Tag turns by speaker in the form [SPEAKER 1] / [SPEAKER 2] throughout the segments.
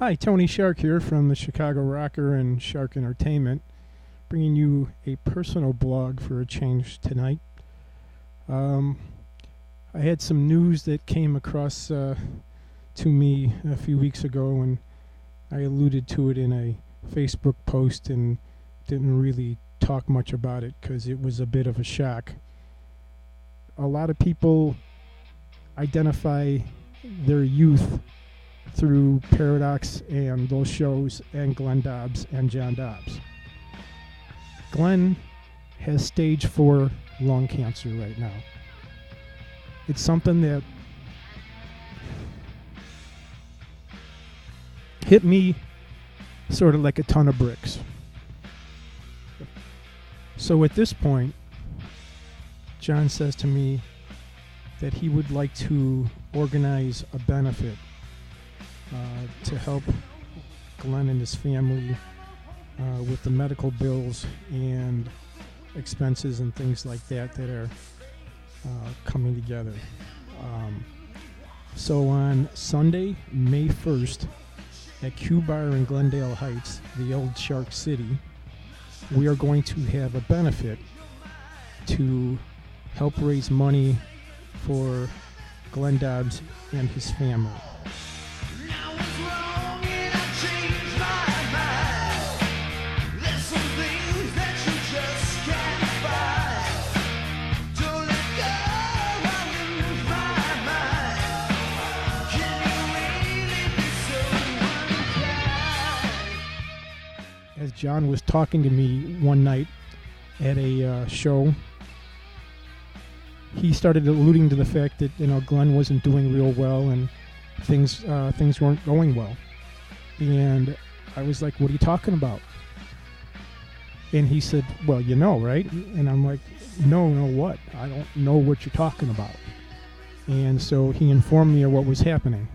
[SPEAKER 1] Hi, Tony Shark here from the Chicago Rocker and Shark Entertainment, bringing you a personal blog for a change tonight. I had some news that came across to me a few weeks ago, and I alluded to it in a Facebook post and didn't really talk much about it because it was a bit of a shock. A lot of people identify their youth through Paradox and those shows and Glen Dobbs and John Dobbs. Glen has stage 4 lung cancer right now. It's something that hit me sort of like a ton of bricks. So at this point, John says to me that he would like to organize a benefit to help Glen and his family with the medical bills and expenses and things like that that are coming together. So on Sunday, May 1st, at Q Bar in Glendale Heights, the old Shark City, we are going to have a benefit to help raise money for Glen Dobbs and his family. As John was talking to me one night at a show, he started alluding to the fact that Glen wasn't doing real well and things weren't going well. And I was like, "What are you talking about?" And he said, "Well, right?" And I'm like, No, what? I don't know what you're talking about." And so he informed me of what was happening.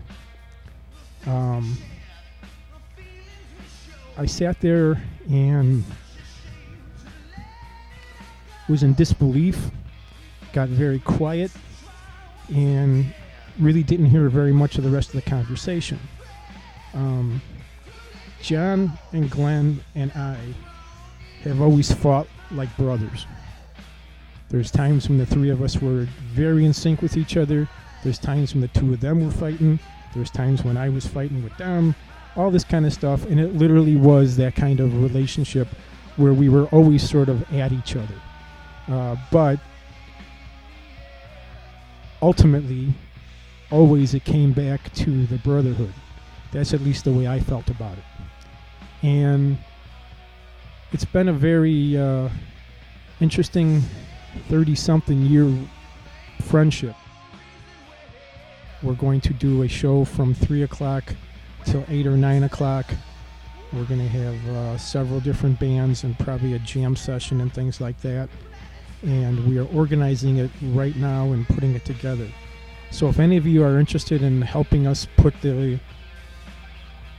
[SPEAKER 1] I sat there and was in disbelief, got very quiet, and really didn't hear very much of the rest of the conversation. John and Glen and I have always fought like brothers. There's times when the three of us were very in sync with each other. There's times when the two of them were fighting. There's times when I was fighting with them. All this kind of stuff, and it literally was that kind of relationship where we were always sort of at each other. But ultimately, always it came back to the brotherhood. That's at least the way I felt about it. And it's been a very interesting 30-something year friendship. We're going to do a show from 3 o'clock till 8 or 9 o'clock. We're going to have several different bands and probably a jam session and things like that. And we are organizing it right now and putting it together. So if any of you are interested in helping us put the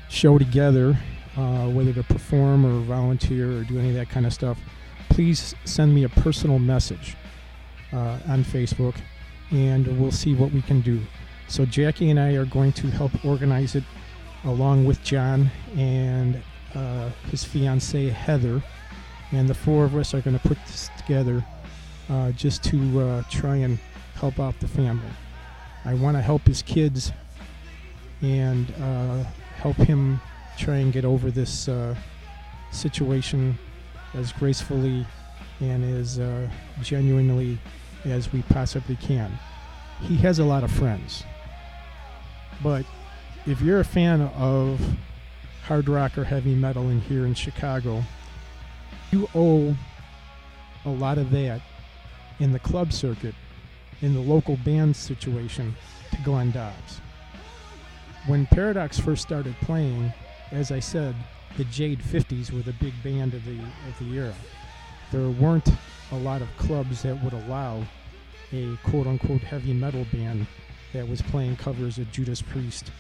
[SPEAKER 1] show together, whether to perform or volunteer or do any of that kind of stuff, please send me a personal message on Facebook, and we'll see what we can do. So Jackie and I are going to help organize it along with John and his fiancée Heather, and the four of us are going to put this together just to try and help out the family. I want to help his kids and help him try and get over this situation as gracefully and as genuinely as we possibly can. He has a lot of friends, but if you're a fan of hard rock or heavy metal in here in Chicago, you owe a lot of that in the club circuit, in the local band situation, to Glen Dobbs. When Paradox first started playing, as I said, the Jade 50s were the big band of the era. There weren't a lot of clubs that would allow a quote-unquote heavy metal band that was playing covers of Judas Priest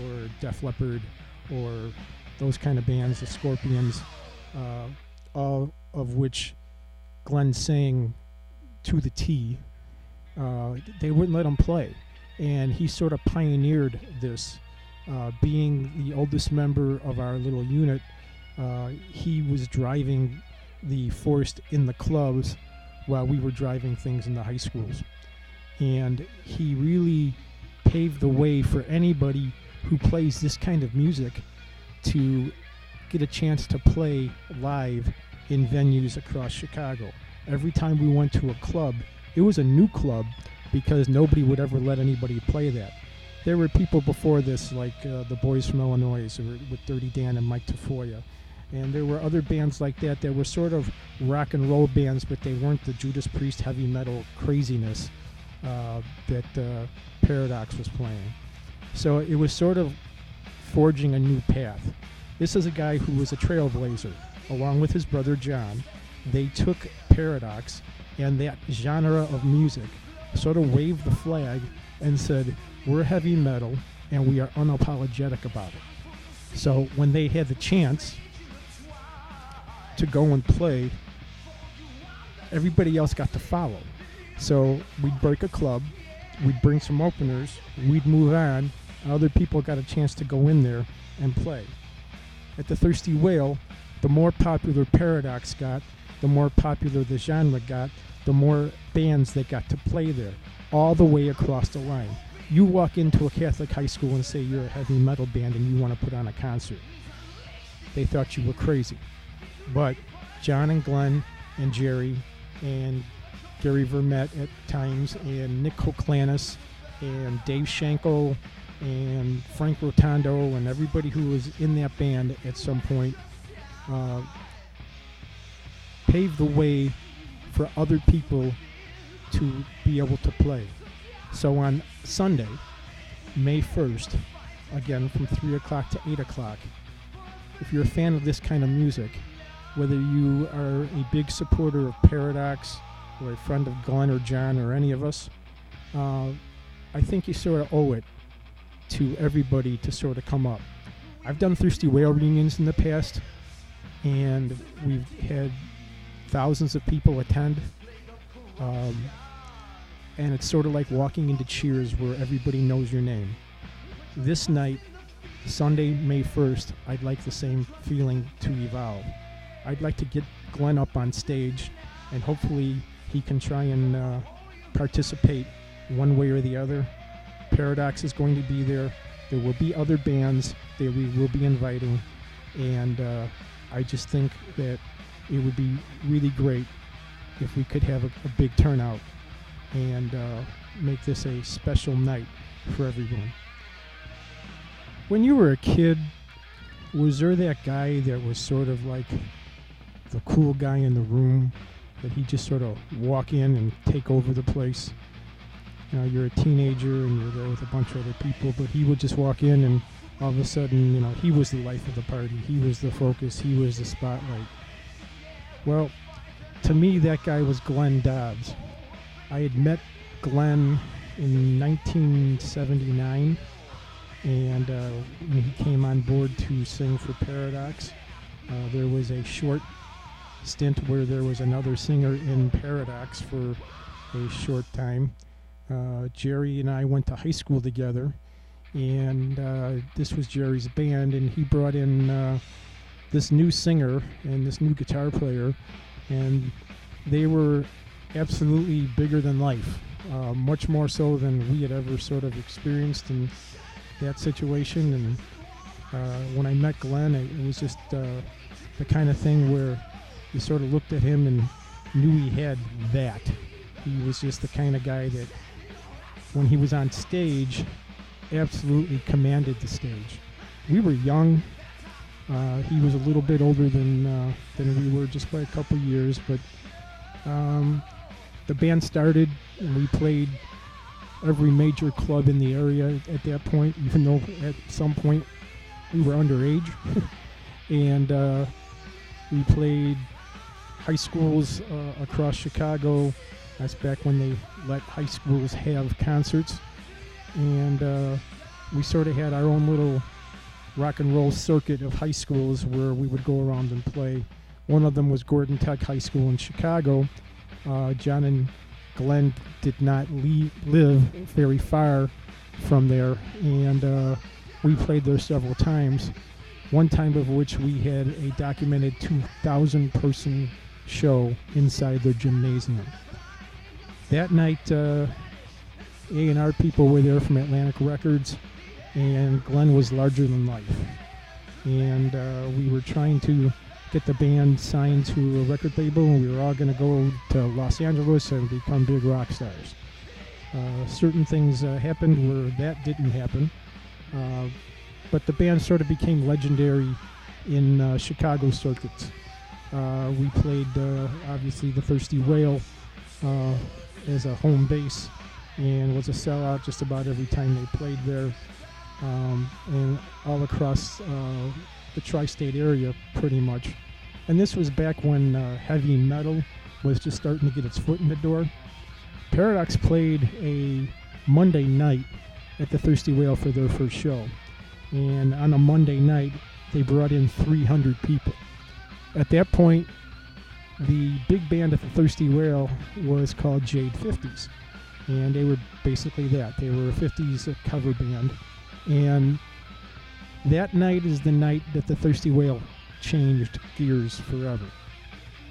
[SPEAKER 1] or Def Leppard or those kind of bands, the Scorpions, all of which Glen sang to the T. They wouldn't let him play, and he sort of pioneered this Being the oldest member of our little unit, he was driving the force in the clubs while we were driving things in the high schools. And he really paved the way for anybody who plays this kind of music to get a chance to play live in venues across Chicago. Every time we went to a club, it was a new club because nobody would ever let anybody play that. There were people before this, like the Boys from Illinois, with Dirty Dan and Mike Tafoya. And there were other bands like that that were sort of rock and roll bands, but they weren't the Judas Priest heavy metal craziness that Paradox was playing. So it was sort of forging a new path. This is a guy who was a trailblazer. Along with his brother John, they took Paradox and that genre of music, sort of waved the flag and said, we're heavy metal and we are unapologetic about it. So when they had the chance to go and play, everybody else got to follow. So we'd break a club, we'd bring some openers, we'd move on, other people got a chance to go in there and play. At the Thirsty Whale, the more popular Paradox got, the more popular the genre got, the more bands that got to play there, all the way across the line. You walk into a Catholic high school and say you're a heavy metal band and you want to put on a concert. They thought you were crazy. But John and Glen and Jerry and Gary Vermette at times and Nick Koklanis and Dave Schenkel and Frank Rotondo and everybody who was in that band at some point paved the way for other people to be able to play. So on Sunday, May 1st, again from 3 o'clock to 8 o'clock, if you're a fan of this kind of music, whether you are a big supporter of Paradox or a friend of Glen or John or any of us, I think you sort of owe it to everybody to sort of come up. I've done Thirsty Whale reunions in the past, and we've had thousands of people attend. And it's sort of like walking into Cheers where everybody knows your name. This night, Sunday, May 1st, I'd like the same feeling to evolve. I'd like to get Glen up on stage, and hopefully he can try and participate one way or the other. Paradox is going to be there. There will be other bands that we will be inviting, and I just think that it would be really great if we could have a big turnout and make this a special night for everyone. When you were a kid, was there that guy that was sort of like the cool guy in the room, that he just sort of walk in and take over the place? You know, you're a teenager and you're there with a bunch of other people, but he would just walk in and all of a sudden, you know, he was the life of the party. He was the focus. He was the spotlight. Well, to me, that guy was Glen Dobbs. I had met Glen in 1979, and when he came on board to sing for Paradox, there was a short stint where there was another singer in Paradox for a short time. Jerry and I went to high school together, and this was Jerry's band, and he brought in this new singer and this new guitar player, and they were absolutely bigger than life, much more so than we had ever sort of experienced in that situation. And when I met Glen, it was just the kind of thing where you sort of looked at him and knew he had that. He was just the kind of guy that when he was on stage, absolutely commanded the stage. We were young. He was a little bit older than we were, just by a couple years, but the band started and we played every major club in the area at that point, even though at some point we were underage. And we played high schools across Chicago. That's back when they let high schools have concerts. And we sort of had our own little rock and roll circuit of high schools where we would go around and play. One of them was Gordon Tech High School in Chicago. John and Glen did not live very far from there, and we played there several times, one time of which we had a documented 2,000 person show inside their gymnasium. That night, A&R people were there from Atlantic Records, and Glen was larger than life. And we were trying to get the band signed to a record label, and we were all going to go to Los Angeles and become big rock stars. Certain things happened where that didn't happen, but the band sort of became legendary in Chicago circuits. We played, obviously, the Thirsty Whale as a home base, and was a sellout just about every time they played there, and all across the tri-state area pretty much. And this was back when heavy metal was just starting to get its foot in the door. Paradox played a Monday night at the Thirsty Whale for their first show, and on a Monday night they brought in 300 people. At that point, the big band at the Thirsty Whale was called Jade 50s, and they were basically that. They were a 50s cover band, and that night is the night that the Thirsty Whale changed gears forever.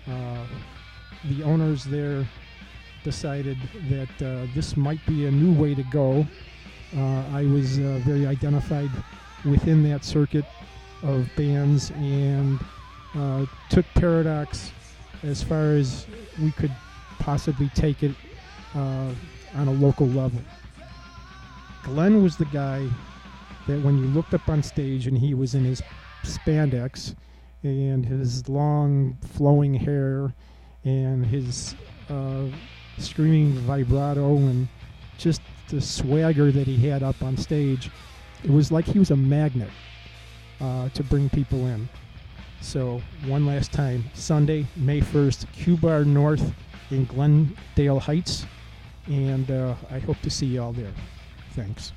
[SPEAKER 1] The owners there decided that this might be a new way to go. I was very identified within that circuit of bands, and took Paradox as far as we could possibly take it on a local level. Glen was the guy that when you looked up on stage and he was in his spandex and his long flowing hair and his screaming vibrato and just the swagger that he had up on stage, it was like he was a magnet to bring people in. So one last time, Sunday, May 1st, Q-Bar North in Glendale Heights, and I hope to see you all there. Thanks.